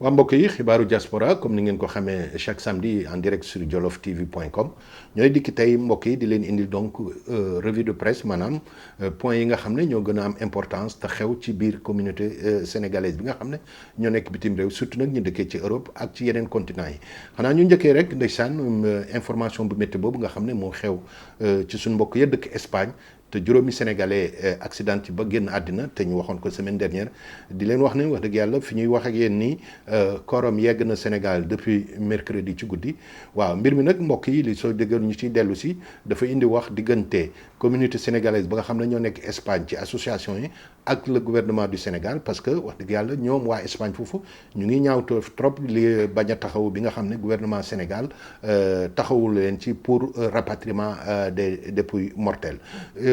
waa mbokk yi xibaaru diaspora comme ni ngeen ko xamee chaque samedi en direct sur joloftv.com ñooy dikki tey mbokk yi di leen indil donc revue de presse maanaam point yi nga xam ne ñoo gën a am importance te xew ci biir communauté sénégalaise bi nga xam ne ñoo nekk bitim réew surtout nag ñu dëkkee ci Europe ak ci yeneen continent yi xanaa ñu njëkkee rek ndeysaan information bu métti boobu nga xam ne moo xew ci suñu mbokk ya dëkk Espagne te juróomi sénégalais accidenté ba génn àddina te ñu waxoon ko semaine dernière di leen wax ne wax dëgg yàlla fi ñuy wax ak yéen nii kooram yegg na Sénégal depuis mercredi ci guddi waaw mbir mi nag mbokk yi li soo déggoon ñu ciy dellu si dafa indi wax diggante communauté sénégalaise ba nga xam ne ñoo nekk Espagne ci association yi ak le gouvernement du Sénégal parce que wax dëgg yàlla ñoom waa Espagne foofu ñu ngi ñaawtoo trop li bañ a taxaw bi nga xam ne gouvernement Sénégal taxawul leen ci pour rapatriement des dépouilles mortelles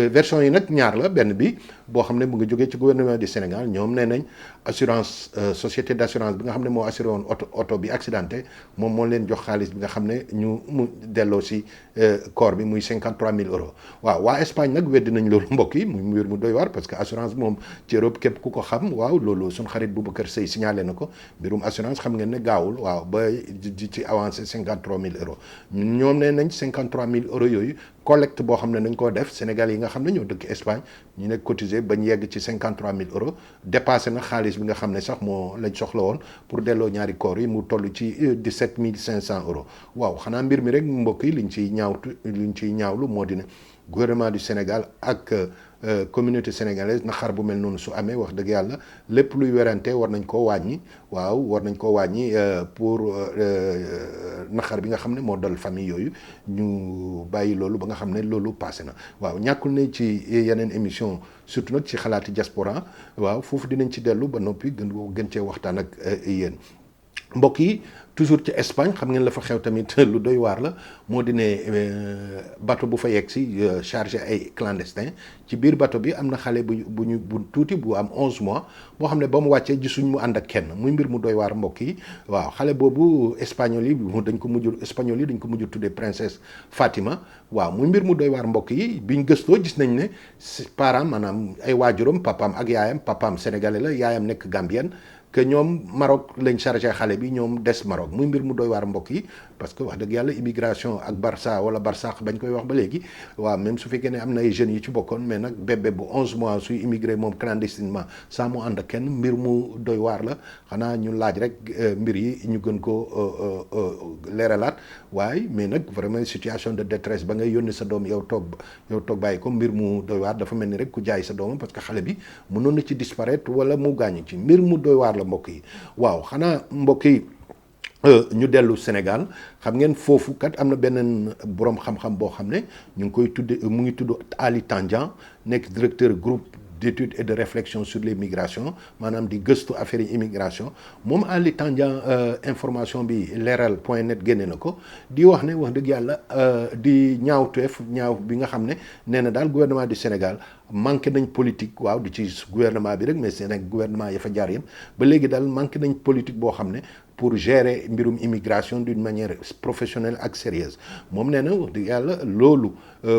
version yi nag ñaar la benn bi boo xam ne mu ngi jógee ci gouvernement du Sénégal ñoom nee nañ assurance société d'assurance bi nga xam ne moo assuré woon oto bi accidenté moom moo leen jox xaalis bi nga xam ne ñu mu delloo si corps bi muy 53 000 euros waaw waa Espagne nag weddi nañ loolu mbokk yi muy mbir mu doy waar parce que assurance moom ci Europe képp ku ko xam waaw loolu suñ xarit Boubacar Seye signalé na ko mbirum assurance xam ngeen ne gaawul waaw ba di ci avancé 53 000 euros ñoom nee nañ 53 000 euros yooyu collecte boo xam ne nañ koo def Sénégal yi nga xam ne ñoo dëkk Espagne ñu ne cotisé bañ yegg ci 53 000 euros dépassé na xaalis bi nga xam ne sax moo lañ soxla woon pour delloo ñaari corps yi mu toll ci 17 500 euros waaw xanaa mbir mi rek mbokk yi liñ ciy ñaawlu moo di ne gouvernement du Sénégal ak communauté sénégalaise naxar bu mel noonu su amee wax dëgg yàlla lépp luy werante war nañ koo wàññi waaw war nañ koo wàññi pour naxar bi nga xam ne moo dal famille yooyu ñu bàyyi loolu ba nga xam ne loolu passé na waaw ñàkkul ne ci yeneen émission surtout nag ci xalaati diaspora waaw foofu dinañ ci dellu ba noppi gën cee waxtaan ak yéen mbokk yi toujours ci Espagne xam ngeen la fa xew tamit lu doy waar la moo di ne bateau bu fa yegg si chargé ay clandestin ci biir bateau bi am na xale bu tuuti bu am 11 mois boo xam ne ba mu wàccee gisuñ mu ànd ak kenn muy mbir mu doy waar mbokk yi waaw xale boobu espagnol yi dañ ko mujj tuddee princesse Fatima waaw muy mbir mu doy waar mbokk yi biñ gëstoo gis nañ ne parents maanaam ay waajuram papaam ak yaayam papaam sénégalais la yaayam nekk gambienne que ñoom Maroc lañ chargé xale bi ñoom des Maroc muy mbir mu doy waar mbokk yi parce que wax dëgg yàlla immigration ak Barça wala Barsaq bañ koy wax ba léegi waaw même su fekkee ne am na ay jeunes yi ci bokkoon mais nag bébé bu 11 mois suy immigré moom clandestinement saa mu ànd ak kenn mbir mu doy waar la xanaa ñu laaj rek mbir yi ñu gën ko leeralaat waaye mais nag vraiment situation de détresse ba ngay yónni sa doom yow toog bàyyi ko mbir mu doy waar dafa mel ni rek ku jaay sa doomam parce que xale bi mënoon na ci disparaître wala mu gaañu ci mbir mu doy waar la mbokk yi waaw xanaa mbokk yi ñu dellu Sénégal xam ngeen foofu kat am na beneen boroom xam-xam boo xam ne ñu ngi koy tudde mu ngi tudd Ali Tandian nekk directeur groupe d'études et de réflexion sur les migrations maanaam di gëstu affaire yi immigration moom Ali Tandian information bi leeral.net génne na ko di wax ne wax dëgg yàlla di ñaaw bi nga xam ne nee na daal gouvernement du Sénégal manqué nañ politique waaw du ci gouvernement bi rek mais c'est nag gouvernement ya fa jaar yëpp ba léegi daal manqué nañ politique boo xam ne pour gérer mbirum immigration d'une manière professionnelle ak sérieuse moom nee na wax dëgg yàlla loolu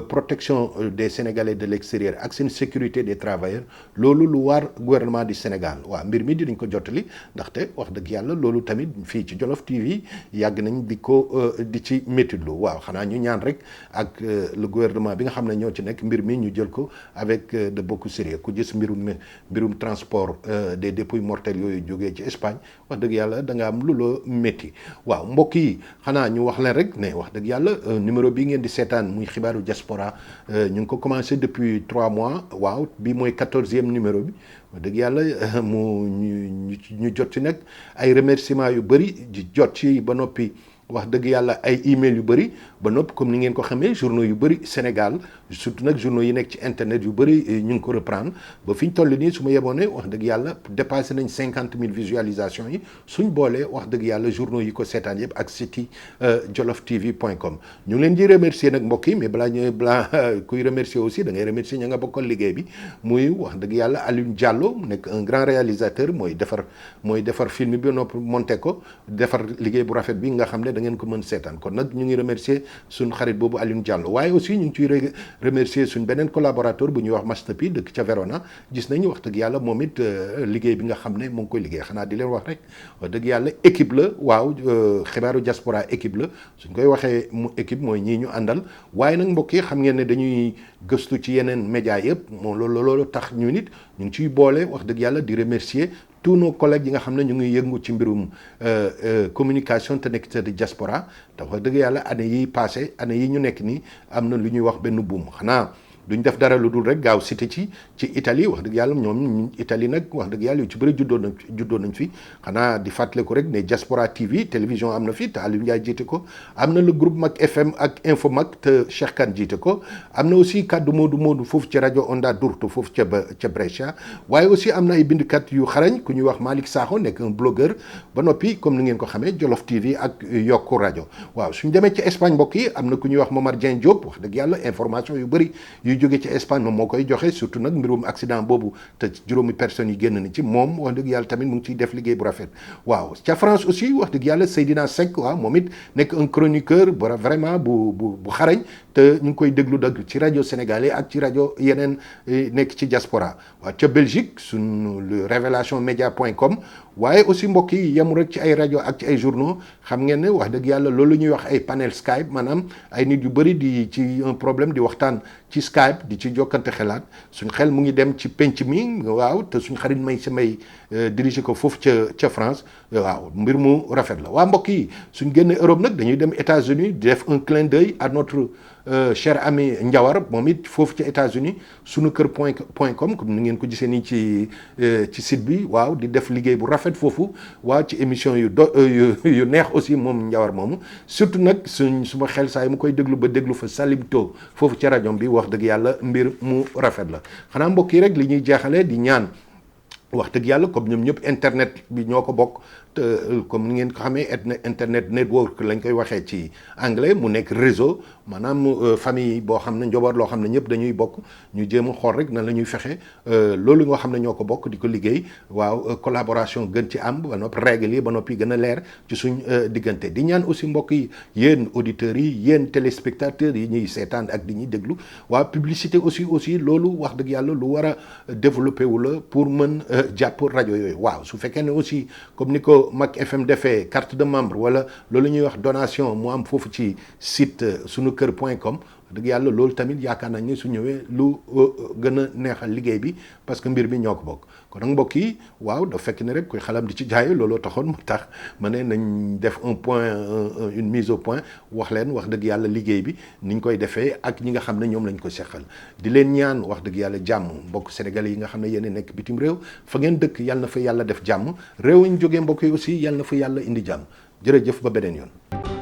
protection des Sénégalais de l'extérieur ak seen sécurité des travailleurs loolu lu war gouvernement du Sénégal waaw mbir mi dinañ ko jottali ndaxte wax dëgg yàlla loolu tamit fii ci Jolof TV yàgg nañ di ci métitlu waaw xanaa ñu ñaan rek ak le gouvernement bi nga xam ne ñoo ci nekk mbir mi ñu jël ko avec de beaucoup sérieux ku gis mbirum transport des dépouilles mortelles yooyu jógee ci Espagne wax dëgg yàlla da nga am lu la métti waaw mbokk yi xanaa ñu wax leen rek ne wax dëgg yàlla numéro bi ngeen di seetaan muy xibaaru diaspora ñu ngi ko commencé depuis 3 mois waaw bi mooy 14e numéro bi wax dëgg yàlla ñu jot ci nag ay remerciements yu bëri di jot ci ba noppi wax dëgg yàlla ay email yu bëri ba noppi comme ni ngeen ko xamee journaux yu bëri Sénégal surtout nag journaux yi nekk ci internet yu bëri ñu ngi ko reprendre ba fi ñu toll nii su ma yeboon ne wax dëgg yàlla dépassé nañ 50 000 visualisations yi suñ boolee wax dëgg yàlla journaux yi ko seetaan yëpp ak site yi joloftv.com ñu ngi leen di remercier nag mbokk yi mais balaa kuy remercier aussi da ngay remercier ña nga bokkal liggéey bi muy wax dëgg yàlla Alioune Diallo mu nekk un grand réalisateur mooy defar film bi ba noppi monté ko defar liggéey bu rafet bi nga xam ne da ngeen ko mën seetaan kon nag ñu ngi remercier suñ xarit boobu Alioune Diallo waaye aussi ñu ngi ciy remercier suñ beneen collaborateur bu ñuy wax Master P dëkk ca Verona gis nañu wax dëgg yàlla moom it liggéey bi nga xam ne mu ngi koy liggéey xanaa di leen wax rek wax dëgg yàlla équipe la waaw xibaaru diaspora équipe la suñ koy waxee mu équipe mooy ñii ñu àndal waaye nag mbokk yi xam ngeen ne dañuy gëstu ci yeneen média yëpp moom loolu tax ñu nit ñu ngi ciy boole wax dëgg yàlla di remercier tous nos collègues yi nga xam ne ñu ngi yëngu ci mbirum communication te nekk ci diaspora te wax dëgg yàlla année yi passé année yi ñu nekk nii am na lu ñuy wax benn buum xanaa duñ def dara lu dul rek gaaw cité ci Italie wax dëgg yàlla ñoom Italie nag wax dëgg yàlla yu ci bëri juddoo nañ fi xanaa di fàttaliku rek ne Diaspora TV télévision am na fi te Aliou Ndiaye jiite ko am na le groupe Mag FM ak Info Mag te Cheikh Kane jiite ko am na aussi kaddu Modou foofu ci rajo Onda d'Urto foofu ca Brescia waaye aussi am na ay bindkat yu xarañ ku ñuy wax Malick Sakho nekk un blogueur ba noppi comme ni ngeen ko xamee Jolof TV ak Yokku rajo waaw suñ demee ci Espagne mbokk yi am na ku ñuy wax Momar Dieng Diop wax dëgg yàlla information yu bëri jóge ci Espagne moom moo koy joxe surtout nag mbirum accident boobu te juróomi personnes yi génn ni ci moom wax dëgg yàlla tamit mu ngi ciy def liggéey bu rafet waaw ca France aussi wax dëgg yàlla Seydina Seck waaw moom it nekk un chroniqueur vraiment bu xarañ te ñu ngi koy déglu dëgg ci rajo sénégalais ak ci rajo yeneen nekk ci diaspora waaw ca Belgique suñu révélationmedia.com waaye aussi mbokk yi yemul rek ci ay rajo ak ci ay journaux xam ngeen ne wax dëgg yàlla loolu ñuy wax ay panel Skype maanaam ay nit yu bëri di ci un problème di waxtaan ci Skype di ci jokkante xelaat suñ xel mu ngi dem ci penc mi waaw te suñ xarit may diriger ko foofu ca France waaw mbir mu rafet la waa mbokk yi suñ génnee Europe nag dañuy dem États-Unis di def un clin d'œil à notre cher ami Ndiawar moom it foofu ca États-Unis sunukër.com comme ni ngeen ko gisee nii ci site bi waaw di def liggéey bu rafet foofu waaw ci émission yu neex aussi moom Ndiawar moomu surtout nag suma xel saa yi mu koy déglu ba déglu fa Salimto foofu ca rajo bi wax dëgg yàlla mbir mu rafet la xanaa mbokk yi rek li ñuy jeexalee di ñaan wax dëgg yàlla comme ñoom ñëpp internet bi ñoo ko bokk te comme ni ngeen ko xamee internet network lañ koy waxee ci anglais mu nekk réseau maanaam famille boo xam ne njaboot loo xam ne ñëpp dañuy bokk ñu jéem a xool rek nan la ñuy fexe loolu nga xam ne ñoo ko bokk di ko liggéey waaw collaboration gën ci am ba noppi règle yi ba noppi gën a leer ci suñ diggante di ñaan aussi mbokk yi yéen auditeurs yi yéen téléspectateurs yi ñuy seetaan ak di ñuy déglu waaw publicité aussi loolu wax dëgg yàlla lu war a développé wu la pour mën jàpp rajo yooyu waaw su fekkee ne aussi comme ni ko Mag FM defee carte de membre wala loolu ñuy wax donation mu am foofu ci site sunukër.com dëgg yàlla loolu tamit yaakaar nañ ne su ñëwee lu gën a neexal liggéey bi parce que mbir bi ñoo ko bokk kon nag mbokk yi waaw dafa fekk ne rek koy xalam di ci jaaye looloo taxoon mu tax ma ne nañ def une mise au point wax leen wax dëgg yàlla liggéey bi niñ koy defee ak ñi nga xam ne ñoom lañ ko seqal di leen ñaan wax dëgg yàlla jàmm mbokk sénégalais yi nga xam ne yéen nekk bitim réew fa ngeen dëkk yàlla na fa yàlla def jàmm réew ñu jógee mbokk yi aussi yàlla na fa yàlla indi jàmm jërëjëf ba beneen yoon